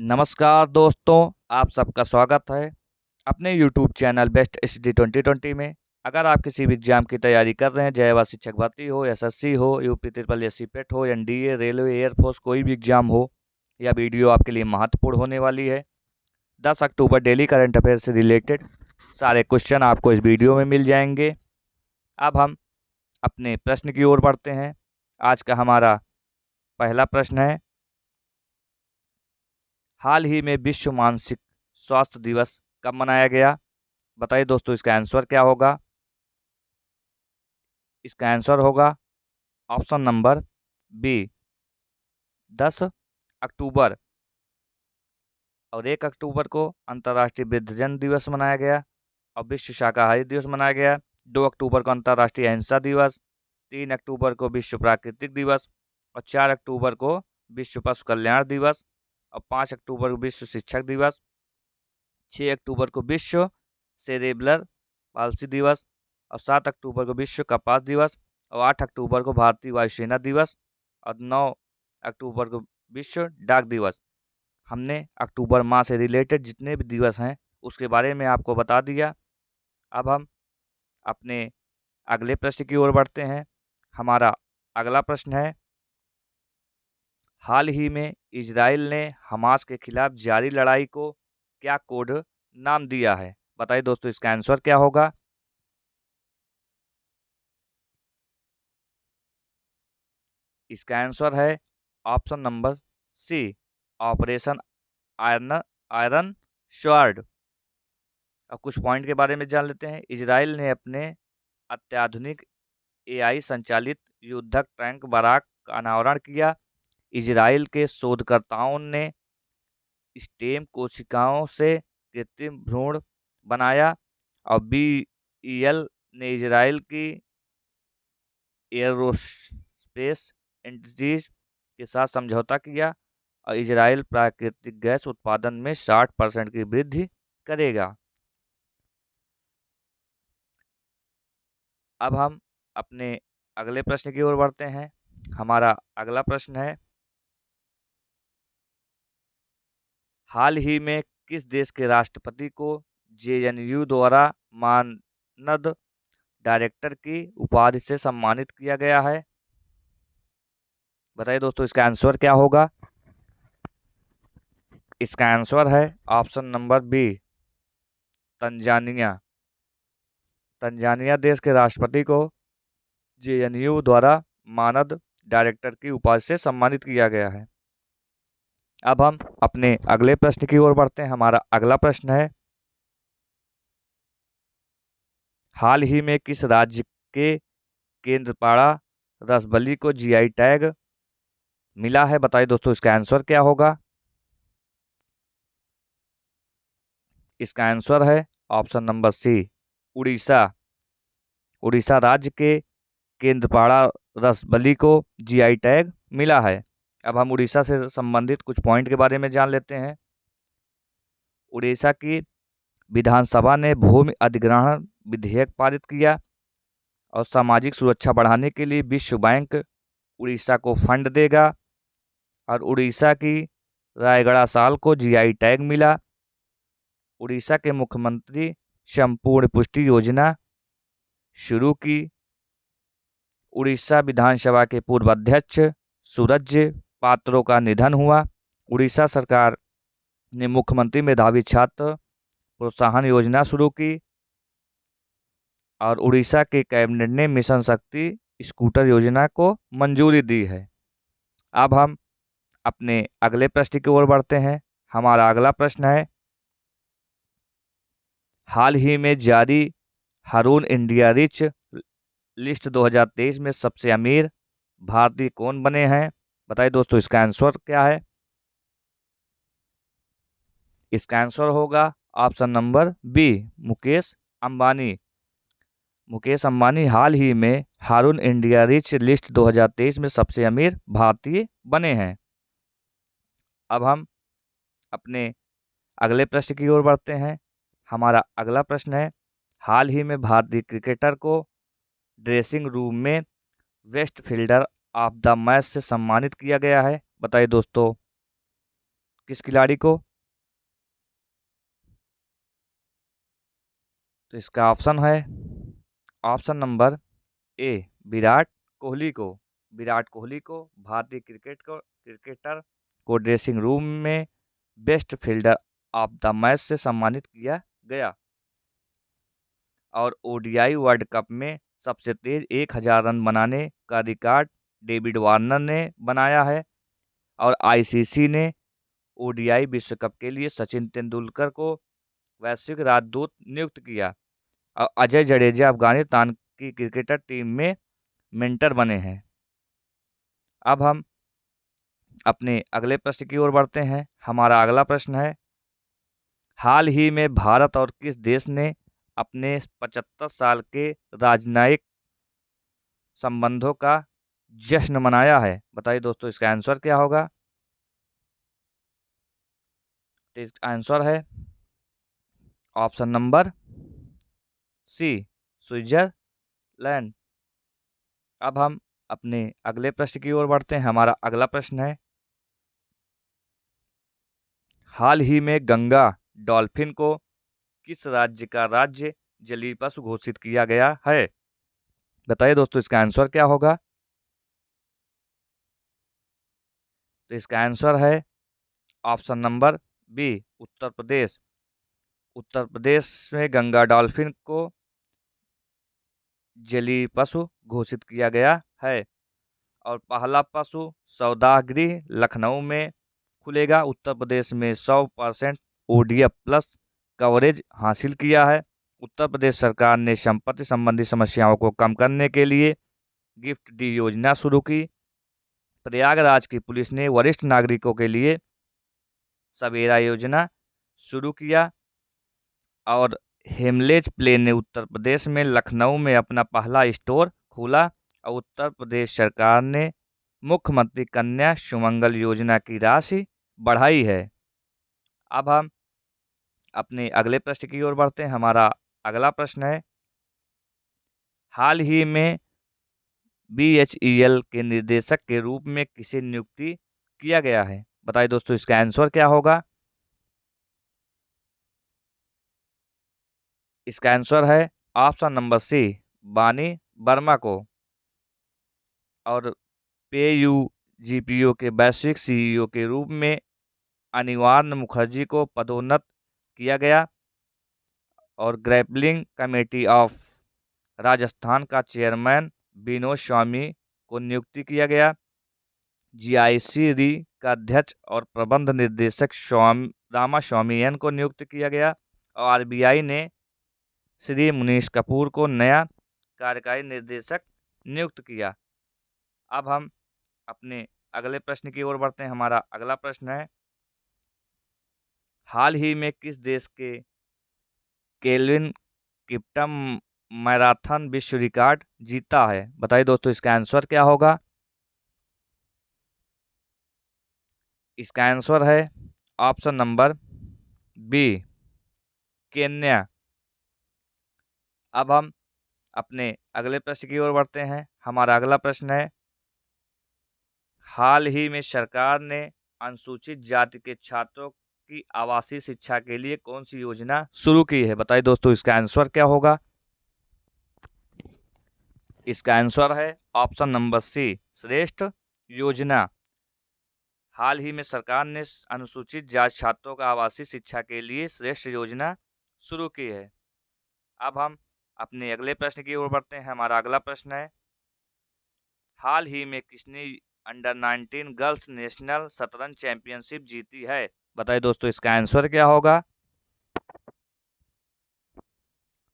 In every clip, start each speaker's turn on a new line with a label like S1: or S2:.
S1: नमस्कार दोस्तों, आप सबका स्वागत है अपने YouTube चैनल बेस्ट स्टडी 2020 में। अगर आप किसी भी एग्जाम की तैयारी कर रहे हैं, चाहे वह शिक्षक भर्ती हो, एसएससी हो, यूपी ट्रिपल एससी पेट हो, एनडीए, रेलवे, एयरफोर्स, कोई भी एग्जाम हो, यह वीडियो आपके लिए महत्वपूर्ण होने वाली है। 10 अक्टूबर डेली करंट अफेयर से रिलेटेड सारे क्वेश्चन आपको इस वीडियो में मिल जाएंगे। अब हम अपने प्रश्न की ओर बढ़ते हैं। आज का हमारा पहला प्रश्न है, हाल ही में विश्व मानसिक स्वास्थ्य दिवस कब मनाया गया? बताइए दोस्तों, इसका आंसर क्या होगा? इसका आंसर होगा ऑप्शन नंबर बी, 10 अक्टूबर। और 1 अक्टूबर को अंतर्राष्ट्रीय वृद्धजन दिवस मनाया गया और विश्व शाकाहारी दिवस मनाया गया। 2 अक्टूबर को अंतर्राष्ट्रीय अहिंसा दिवस, 3 अक्टूबर को विश्व प्राकृतिक दिवस और 4 अक्टूबर को विश्व पशु कल्याण दिवस और 5 अक्टूबर को विश्व शिक्षक दिवस, 6 अक्टूबर को विश्व सेरेब्रल पाल्सी दिवस और 7 अक्टूबर को विश्व कपास दिवस और 8 अक्टूबर को भारतीय वायुसेना दिवस और 9 अक्टूबर को विश्व डाक दिवस। हमने अक्टूबर माह से रिलेटेड जितने भी दिवस हैं उसके बारे में आपको बता दिया। अब हम अपने अगले प्रश्न की ओर बढ़ते हैं। हमारा अगला प्रश्न है, हाल ही में इजराइल ने हमास के खिलाफ जारी लड़ाई को क्या कोड नाम दिया है? बताइए दोस्तों, इसका आंसर क्या होगा? इसका आंसर है option number C, operation iron iron sword. अब कुछ पॉइंट के बारे में जान लेते हैं। इजराइल ने अपने अत्याधुनिक एआई संचालित युद्धक टैंक बराक का अनावरण किया। इजराइल के शोधकर्ताओं ने स्टेम कोशिकाओं से कृत्रिम भ्रूण बनाया और बीईएल ने इजराइल की एयरोस्पेस इंडस्ट्रीज के साथ समझौता किया और इजराइल प्राकृतिक गैस उत्पादन में 60% की वृद्धि करेगा। अब हम अपने अगले प्रश्न की ओर बढ़ते हैं। हमारा अगला प्रश्न है, हाल ही में किस देश के राष्ट्रपति को जेएनयू द्वारा मानद डायरेक्टर की उपाधि से सम्मानित किया गया है? बताइए दोस्तों, इसका आंसर क्या होगा? इसका आंसर है option number B, Tanzania. Tanzania देश के राष्ट्रपति को जेएनयू द्वारा मानद डायरेक्टर की उपाधि से सम्मानित किया गया है। अब हम अपने अगले प्रश्न की ओर बढ़ते हैं। हमारा अगला प्रश्न है, हाल ही में किस राज्य के केंद्रपाड़ा रसबली को जीआई टैग मिला है? बताइए दोस्तों, इसका आंसर क्या होगा? इसका आंसर है option number C, Orissa. Orissa राज्य के केंद्रपाड़ा रसबली को जीआई टैग मिला है। अब हम उड़ीसा से संबंधित कुछ पॉइंट के बारे में जान लेते हैं। उड़ीसा की विधानसभा ने भूमि अधिग्रहण विधेयक पारित किया और सामाजिक सुरक्षा बढ़ाने के लिए विश्व बैंक उड़ीसा को फंड देगा और उड़ीसा की रायगढ़ साल को जीआई टैग मिला। उड़ीसा के मुख्यमंत्री संपूर्ण पुष्टि योजना शुरू की। उड़ीसा विधानसभा के पूर्व अध्यक्ष सूरज पात्रों का निधन हुआ। उड़ीसा सरकार ने मुख्यमंत्री मेधावी छात्र प्रोत्साहन योजना शुरू की और उड़ीसा के कैबिनेट ने मिशन शक्ति स्कूटर योजना को मंजूरी दी है। अब हम अपने अगले प्रश्न की ओर बढ़ते हैं। हमारा अगला प्रश्न है, हाल ही में जारी हारून इंडिया रिच लिस्ट 2023 में सबसे अमीर भारतीय कौन बने हैं? बताइए दोस्तों, इसका आंसर क्या है? इसका आंसर होगा option number B, Mukesh Ambani. Mukesh Ambani हाल ही में हारून इंडिया रिच लिस्ट 2023 में सबसे अमीर भारतीय बने हैं। अब हम अपने अगले प्रश्न की ओर बढ़ते हैं। हमारा अगला प्रश्न है, हाल ही में भारतीय क्रिकेटर को ड्रेसिंग रूम में best fielder of the match से सम्मानित किया गया है। बताइए दोस्तों, किस खिलाड़ी को? तो इसका option number A Virat Kohli को। विराट कोहली को भारतीय क्रिकेटर को ड्रेसिंग रूम में best fielder of the match से सम्मानित किया गया। और ओडीआई वर्ल्ड कप में सबसे तेज 1000 रन बनाने का रिकॉर्ड डेविड वार्नर ने बनाया है। और आईसीसी ने ओडीआई विश्व कप के लिए सचिन तेंदुलकर को वैश्विक राजदूत नियुक्त किया। और अजय जडेजा अफगानिस्तान की क्रिकेटर टीम में मेंटर बने हैं। अब हम अपने अगले प्रश्न की ओर बढ़ते हैं। हमारा अगला प्रश्न है, हाल ही में भारत और किस देश ने अपने 75 साल के राजनयिक संबंधों का जश्न मनाया है? बताइए दोस्तों, इसका आंसर क्या होगा? तो इसका आंसर है ऑप्शन नंबर सी, स्विट्जरलैंड। अब हम अपने अगले प्रश्न की ओर बढ़ते हैं। हमारा अगला प्रश्न है, हाल ही में गंगा डॉल्फिन को किस राज्य का राज्य जलीय पशु घोषित किया गया है? बताइए दोस्तों, इसका आंसर क्या होगा? तो इसका आंसर है option number B, Uttar Pradesh. Uttar Pradesh में गंगा डॉल्फिन को जलीय पशु घोषित किया गया है। और पहला पशु सौदागृह लखनऊ में खुलेगा। उत्तर प्रदेश में 100% ओडीएफ प्लस कवरेज हासिल किया है। उत्तर प्रदेश सरकार ने संपत्ति संबंधी समस्याओं को कम करने के लिए गिफ्ट डी योजना शुरू की। प्रयागराज की पुलिस ने वरिष्ठ नागरिकों के लिए सवेरा योजना शुरू किया। और हेमलेज प्ले ने उत्तर प्रदेश में लखनऊ में अपना पहला स्टोर खोला। और उत्तर प्रदेश सरकार ने मुख्यमंत्री कन्या सुमंगल योजना की राशि बढ़ाई है। अब हम अपने अगले प्रश्न की ओर बढ़ते हैं। हमारा अगला प्रश्न है, हाल ही में बीएचईएल के निर्देशक के रूप में किसे नियुक्ति किया गया है? बताइए दोस्तों, इसका आंसर क्या होगा? इसका आंसर है ऑप्शन नंबर सी, बानी वर्मा को। और पेयू जीपीओ के वैश्विक सीईओ के रूप में अनिवार्य मुखर्जी को पदोन्नत किया गया। और ग्रैपलिंग कमेटी ऑफ राजस्थान का चेयरमैन विनोद स्वामी को नियुक्ति किया गया। जीआईसी री का अध्यक्ष और प्रबंध निर्देशक रामास्वामी एन को नियुक्त किया गया। और आरबीआई ने श्री मुनीश कपूर को नया कार्यकारी निर्देशक नियुक्त किया। अब हम अपने अगले प्रश्न की ओर बढ़ते हैं। हमारा अगला प्रश्न है, हाल ही में किस देश के केल्विन किप्टम मैराथन विश्व रिकॉर्ड जीता है? बताइए दोस्तों, इसका आंसर क्या होगा? इसका आंसर है ऑप्शन नंबर बी, केन्या। अब हम अपने अगले प्रश्न की ओर बढ़ते हैं। हमारा अगला प्रश्न है, हाल ही में सरकार ने अनुसूचित जाति के छात्रों की आवासीय शिक्षा के लिए कौन सी योजना शुरू की है? बताइए दोस्तों, इसका आंसर क्या होगा? इसका आंसर है ऑप्शन नंबर सी, श्रेष्ठ योजना। हाल ही में सरकार ने अनुसूचित जाति छात्रों का आवासीय शिक्षा के लिए श्रेष्ठ योजना शुरू की है। अब हम अपने अगले प्रश्न की ओर बढ़ते हैं। हमारा अगला प्रश्न है, हाल ही में किसने अंडर 19 गर्ल्स नेशनल शतरंज चैंपियनशिप जीती है? बताइए दोस्तों, इसका आंसर क्या होगा?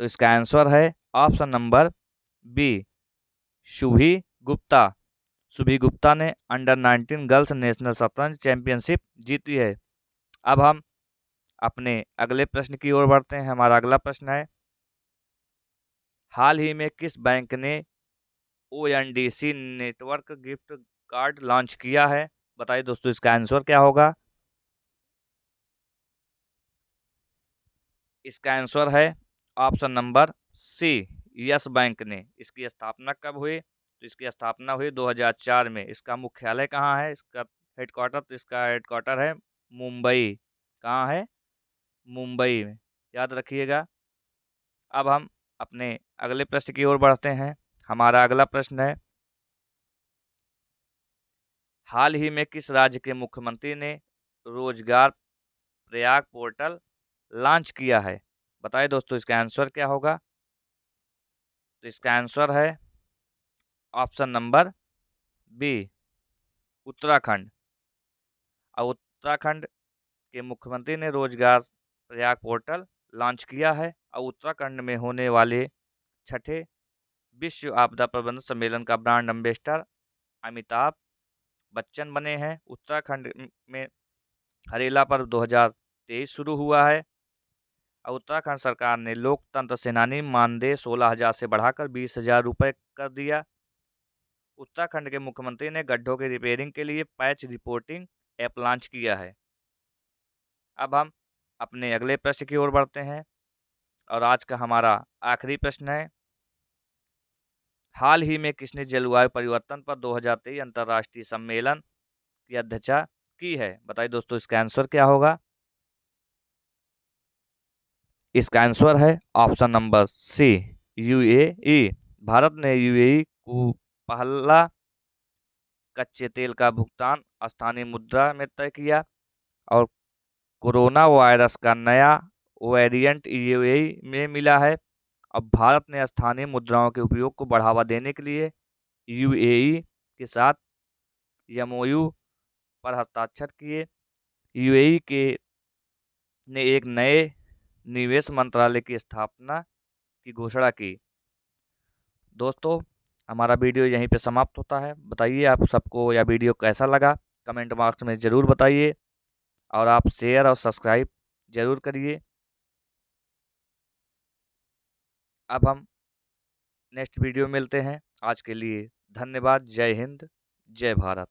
S1: तो इसका आंसर है option number B, Shubhi Gupta. Shubhi Gupta ने अंडर 19 गर्ल्स नेशनल शतरंज चैंपियनशिप जीती है। अब हम अपने अगले प्रश्न की ओर बढ़ते हैं। हमारा अगला प्रश्न है, हाल ही में किस बैंक ने ONDC network gift card launch किया है? बताइए दोस्तों, इसका आंसर क्या होगा? इसका आंसर है option number C, Yes Bank ने। इसकी स्थापना कब हुई? तो इसकी स्थापना हुई 2004 में। इसका मुख्यालय कहाँ है? इसका हेडक्वार्टर है मुंबई। कहाँ है? मुंबई में। याद रखिएगा। अब हम अपने अगले प्रश्न की ओर बढ़ते हैं। हमारा अगला प्रश्न है, हाल ही में किस राज्य के मुख्यमंत्री ने रोजगार प्रयाग पोर्टल लॉन्च किया है? बताइए दोस्तों, इसका आंसर क्या होगा? तो इसका आंसर है ऑप्शन नंबर बी, उत्तराखंड। और उत्तराखंड के मुख्यमंत्री ने रोजगार प्रयाग पोर्टल लॉन्च किया है और उत्तराखंड में होने वाले छठे विश्व आपदा प्रबंधन सम्मेलन का ब्रांड एम्बेसडर अमिताभ बच्चन बने हैं। उत्तराखंड में हरेला पर्व 2023 शुरू हुआ है और उत्तराखंड सरकार ने लोकतंत्र सेनानी मानदेय 16,000 से बढ़ाकर 20,000 रुपये कर दिया। उत्तराखंड के मुख्यमंत्री ने गड्ढों की रिपेयरिंग के लिए पैच रिपोर्टिंग ऐप लॉन्च किया है। अब हम अपने अगले प्रश्न की ओर बढ़ते हैं और आज का हमारा आखिरी प्रश्न है, हाल ही में किसने जलवायु परिवर्तन पर 2023 अंतर्राष्ट्रीय सम्मेलन की अध्यक्षता की है? बताइए दोस्तों, इसका आंसर क्या होगा? इसका आंसर है ऑप्शन नंबर सी, यूएई। भारत ने यूएई को पहला कच्चे तेल का भुगतान स्थानीय मुद्रा में तय किया और कोरोना वायरस का नया वेरिएंट यूएई में मिला है। अब भारत ने स्थानीय मुद्राओं के उपयोग को बढ़ावा देने के लिए यूएई के साथ एमओयू पर हस्ताक्षर किए। यूएई के ने एक नए निवेश मंत्रालय की स्थापना की घोषणा की। दोस्तों, हमारा वीडियो यहीं पे समाप्त होता है। बताइए आप सबको यह वीडियो कैसा लगा, कमेंट बॉक्स में ज़रूर बताइए और आप शेयर और सब्सक्राइब ज़रूर करिए। अब हम नेक्स्ट वीडियो मिलते हैं। आज के लिए धन्यवाद। जय हिंद, जय भारत।